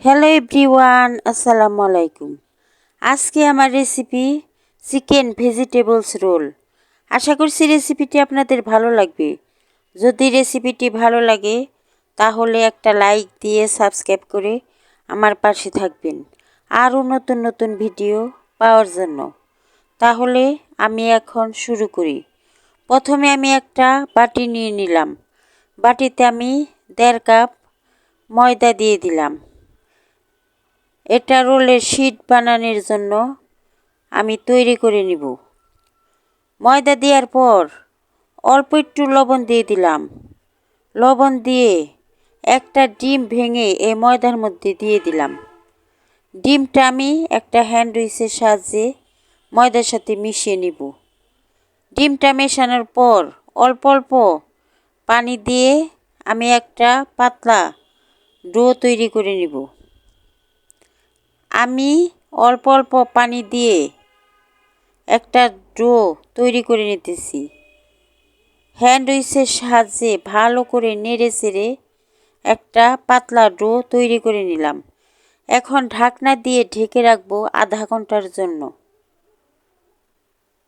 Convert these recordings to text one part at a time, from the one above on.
Hello everyone, আসসালামু আলাইকুম। আজকে আমার রেসিপি চিকেন ভেজিটেবলস রোল। আশা করছি রেসিপিটি আপনাদের ভালো লাগবে। যদি রেসিপিটি ভালো লাগে তাহলে একটা লাইক দিয়ে সাবস্ক্রাইব করে আমার পাশে থাকবেন আরও নতুন নতুন ভিডিও পাওয়ার জন্য। তাহলে আমি এখন শুরু করি। প্রথমে আমি একটা বাটি নিয়ে নিলাম। বাটিতে আমি 1.5 কাপ ময়দা দিয়ে দিলাম। এটা রোলের শীট বানানোর জন্য আমি তৈরি করে নিব। ময়দা দেওয়ার পর অল্প একটু লবণ দিয়ে দিলাম। লবণ দিয়ে একটা ডিম ভেঙে এই ময়দার মধ্যে দিয়ে দিলাম। ডিমটা আমি একটা হ্যান্ড উইচের সাহায্যে ময়দার সাথে মিশিয়ে নিব। ডিমটা মেশানোর পর অল্প অল্প পানি দিয়ে আমি একটা পাতলা ডো তৈরি করে নিব। আমি অল্প অল্প পানি দিয়ে একটা ডো তৈরি করে নিতেছি। হ্যান্ড উইচের সাহায্যে ভালো করে নেড়ে চেড়ে একটা পাতলা ডো তৈরি করে নিলাম। এখন ঢাকনা দিয়ে ঢেকে রাখবো আধা ঘন্টার জন্য।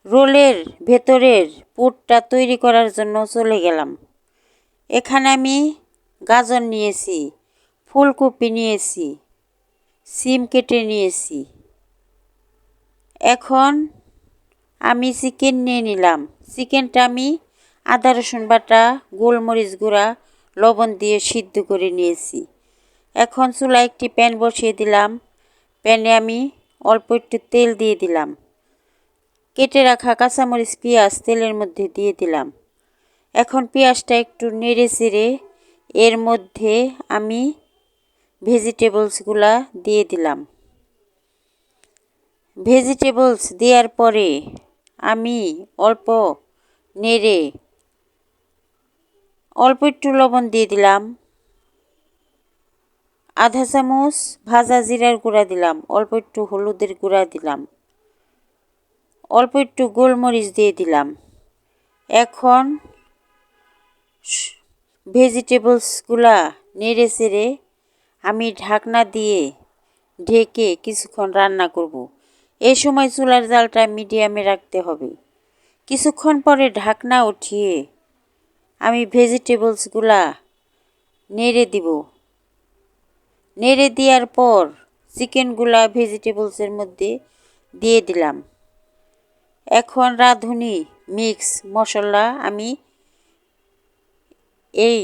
রোলের ভেতরের পুরটা তৈরি করার জন্য চলে গেলাম। এখানে আমি গাজর নিয়েছি, ফুলকপি নিয়েছি, সিম কেটে নিয়েছি। এখন আমি চিকেন নিয়ে নিলাম। চিকেনটা আমি আদা রসুন বাটা, গোলমরিচ গুঁড়া, লবণ দিয়ে সিদ্ধ করে নিয়েছি। এখন চুলায় একটি প্যান বসিয়ে দিলাম। প্যানে আমি অল্প একটু তেল দিয়ে দিলাম। কেটে রাখা কাঁচামরিচ, পেঁয়াজ তেলের মধ্যে দিয়ে দিলাম। এখন পেঁয়াজটা একটু নেড়ে চেড়ে এর মধ্যে আমি ভেজিটেবলসগুলা দিয়ে দিলাম। ভেজিটেবলস দেওয়ার পরে আমি অল্প নেড়ে অল্প একটু লবণ দিয়ে দিলাম। আধা চামচ ভাজা জিরার গুঁড়া দিলাম। অল্প একটু হলুদের গুঁড়া দিলাম। অল্প একটু গোলমরিচ দিয়ে দিলাম। এখন ভেজিটেবলসগুলা নেড়ে চেড়ে আমি ঢাকনা দিয়ে ঢেকে কিছুক্ষণ রান্না করব। এই সময় চুলার জালটা মিডিয়ামে রাখতে হবে। কিছুক্ষণ পরে ঢাকনা উঠিয়ে আমি ভেজিটেবলসগুলা নেড়ে দিব। নেড়ে দেওয়ার পর চিকেনগুলা ভেজিটেবলসের মধ্যে দিয়ে দিলাম। এখন রাঁধুনি মিক্স মশলা আমি এই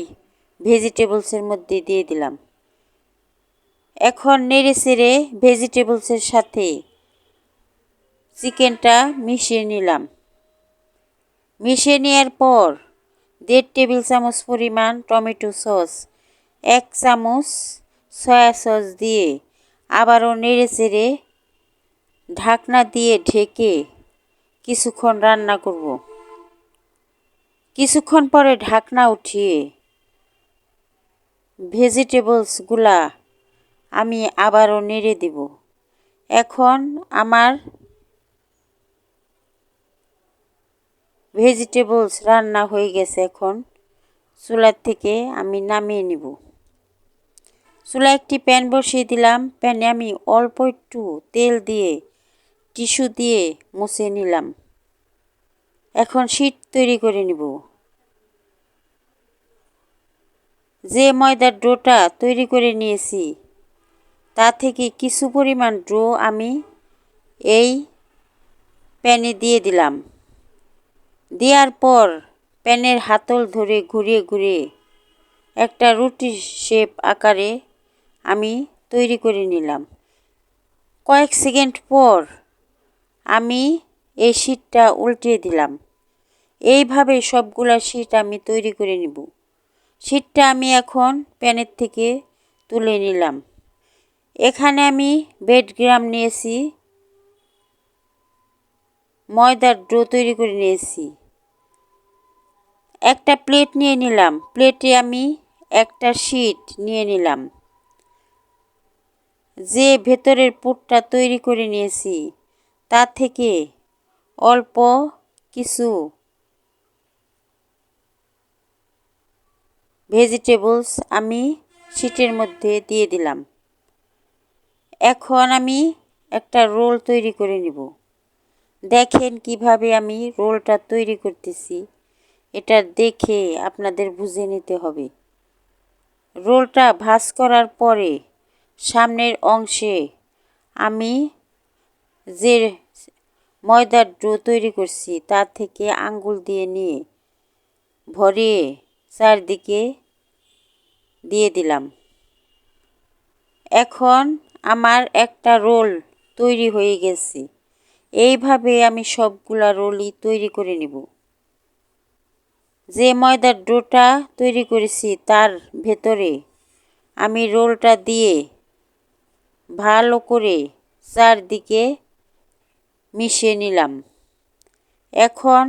ভেজিটেবলসের মধ্যে দিয়ে দিলাম। এখন নেড়ে চেড়ে ভেজিটেবলসের সাথে চিকেনটা মিশিয়ে নিলাম। মিশিয়ে নেওয়ার পর 1.5 টেবিল চামচ পরিমাণ টমেটো সস, 1 চামচ সয়া সস দিয়ে আবারও নেড়ে চেড়ে ঢাকনা দিয়ে ঢেকে কিছুক্ষণ রান্না করব। কিছুক্ষণ পরে ঢাকনা উঠিয়ে ভেজিটেবলসগুলা আমি আবারও নেড়ে দিব। এখন আমার ভেজিটেবলস রান্না হয়ে গেছে। এখন চুলার থেকে আমি নামিয়ে নিব। চুলায় একটি প্যান বসিয়ে দিলাম। প্যানে আমি অল্প একটু তেল দিয়ে টিস্যু দিয়ে মুছে নিলাম। এখন শীট তৈরি করে নিব। যে ময়দার ডোটা তৈরি করে নিয়েছি তা থেকে কিছু পরিমাণ ডো আমি এই প্যানে দিয়ে দিলাম। দেওয়ার পর প্যানের হাতল ধরে ঘুরিয়ে ঘুরিয়ে একটা রুটি শেপ আকারে আমি তৈরি করে নিলাম। কয়েক সেকেন্ড পর আমি এই শীটটা উল্টিয়ে দিলাম। এইভাবে সবগুলা শীট আমি তৈরি করে নিব। শীটটা আমি এখন প্যানের থেকে তুলে নিলাম। এখানে আমি ব্রেডক্রাম্ব নিয়েছি, ময়দার ডো তৈরি করে নিয়েছি। একটা প্লেট নিয়ে নিলাম। প্লেটে আমি একটা শীট নিয়ে নিলাম। যে ভেতরের পুরটা তৈরি করে নিয়েছি তা থেকে অল্প কিছু ভেজিটেবলস আমি শীটের মধ্যে দিয়ে দিলাম। এখন আমি একটা রোল তৈরি করে নিব। দেখেন কিভাবে আমি রোলটা তৈরি করতেছি, এটা দেখে আপনাদের বুঝে নিতে হবে। রোলটা ভাঁজ করার পরে সামনের অংশে আমি যে ময়দার ডো তৈরি করছি তা থেকে আঙ্গুল দিয়ে নিয়ে ভরিয়ে চারদিকে দিয়ে দিলাম। এখন আমার একটা রোল তৈরি হয়ে গেছে। এইভাবে আমি সবগুলা রোলই তৈরি করে নিব। যে ময়দার ডোটা তৈরি করেছি তার ভেতরে আমি রোলটা দিয়ে ভালো করে চারদিকে মিশিয়ে নিলাম। এখন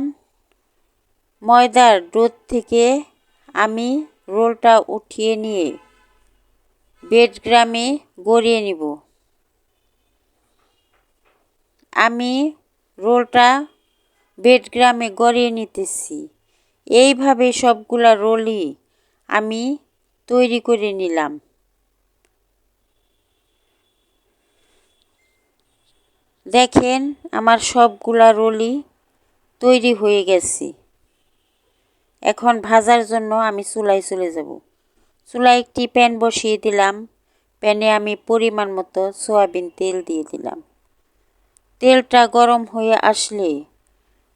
ময়দার ডো থেকে আমি রোলটা উঠিয়ে নিয়ে ব্রেডক্রামে গড়িয়ে নিব। আমি রোলটা ব্রেডক্রামে গড়িয়ে নিতেছি। এইভাবে সবগুলা রোলই আমি তৈরি করে নিলাম। দেখেন আমার সবগুলা রোলই তৈরি হয়ে গেছে। এখন ভাজার জন্য আমি চুলায় চলে যাব। চুলায় একটি প্যান বসিয়ে দিলাম। প্যানে আমি পরিমাণ মতো সয়াবিন তেল দিয়ে দিলাম। তেলটা গরম হয়ে আসলে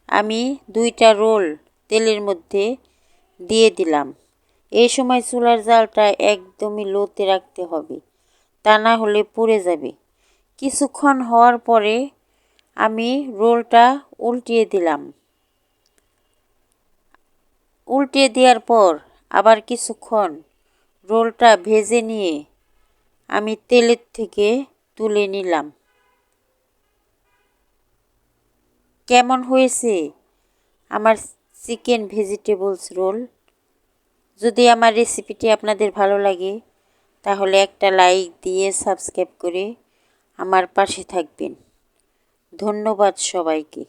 আমি 2টা রোল তেলের মধ্যে দিয়ে দিলাম। এই সময় চুলার জালটা একদমই লোতে রাখতে হবে, তা না হলে পুড়ে যাবে। কিছুক্ষণ হওয়ার পরে আমি রোলটা উল্টিয়ে দিলাম। উল্টিয়ে দেওয়ার পর আবার কিছুক্ষণ রোলটা ভেজে নিয়ে আমি তেলের থেকে তুলে নিলাম। কেমন হয়েছে আমার চিকেন ভেজিটেবলস রোল? যদি আমার রেসিপিটি আপনাদের ভালো লাগে তাহলে একটা লাইক দিয়ে সাবস্ক্রাইব করে আমার পাশে থাকবেন। ধন্যবাদ সবাইকে।